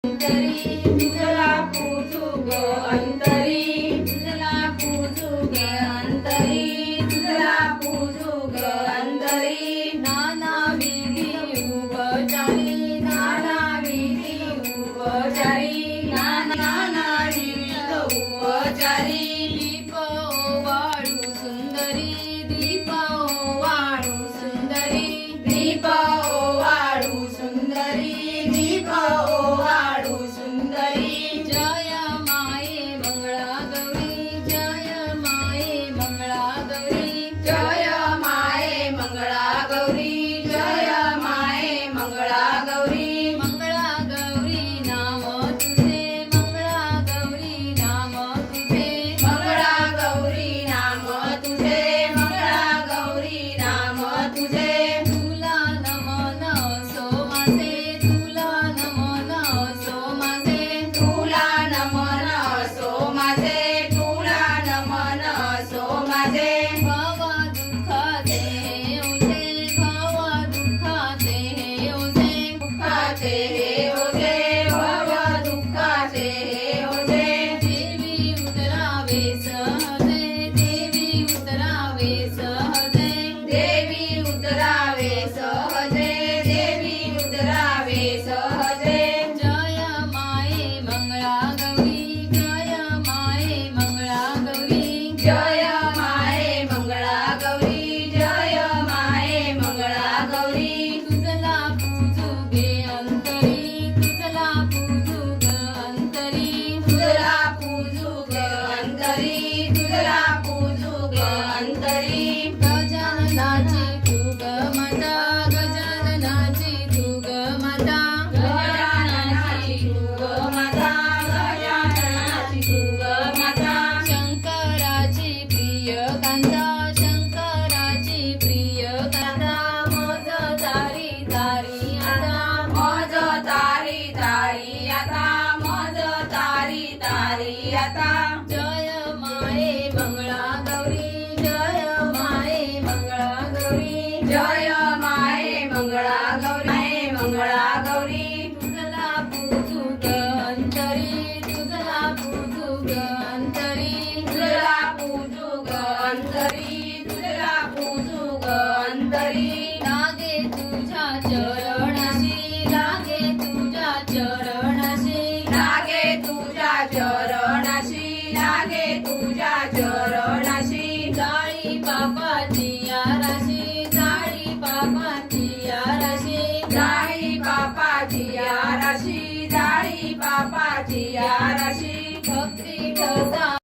अंतरी तुझला पूजू ग अंतरी तुझला पूजू ग अंतरी तुझला पूजू ग अंतरी नाना विधी उपचारी नाना विधी उपचारी नाना विध उपचारी दीप ओवाळू सुंदरी दीप ओवाळू सुंदरी दीप ओवाळू सुंदरी दीप ओवाळू सुंदरी जय माये मंगळा गौरी जय माये मंगळा गौरी जय माये मंगळा गौरी जय माये मंगळा गौरी मंगळा गौरी नाम तुझे मंगळा गौरी नाम तुझे मंगळा गौरी नाम तुझे मंगळा गौरी नाम तुझे तुला नमन सो माझे तुला नमन सो माझे तुला नमन सो माझे तुला नमन सो माझे भाव दुःखाचे ओझे भाव दुःखाचे ओझे दुःखाचे ओझे भाव दुःखाचे ओझे देवी उतरावे सहजे देवी उतरावे सहजे देवी उतरावे सहजे देवी उतरावे सहजे जय माये मंगळा गौरी जय माये मंगळा गौरी जय माये मंगळा गौरी जय माये मंगळा गौरी तुझला पूजू गे अंतरी तुझला पूजू ग अंतरी तुझला पूजू ग अंतरी तुझला पूजू ग अंतरी गजाननाची तू ग माता गजाननाची तू ग माता गजाननाची तू ग माता गजाननाची तू ग माता शंकराची प्रिय कांता शंकराची प्रिय कांता मज तारी तारी आता मज तारी तारी आता मज तारी तारी आता जय माये मंगळा गौरी जय माये मंगळा गौरी जय माये मंगळा गौरी मंगळा गौरी तुझला पूजू ग अंतरी तुझला पूजू ग अंतरी तुझला पूजू ग अंतरी तुझला पूजू ग अंतरी लागे तुझ्या चरणाशी लागे तुझ्या चरणाशी लागे तुझ्या चरणाशी लागे तुझ्या चरणाशी जाळी पापाची याराशी जाळी पापाची याराशी जाळी पापाची याराशी जाळी पापाची याराशी भक्ती ठस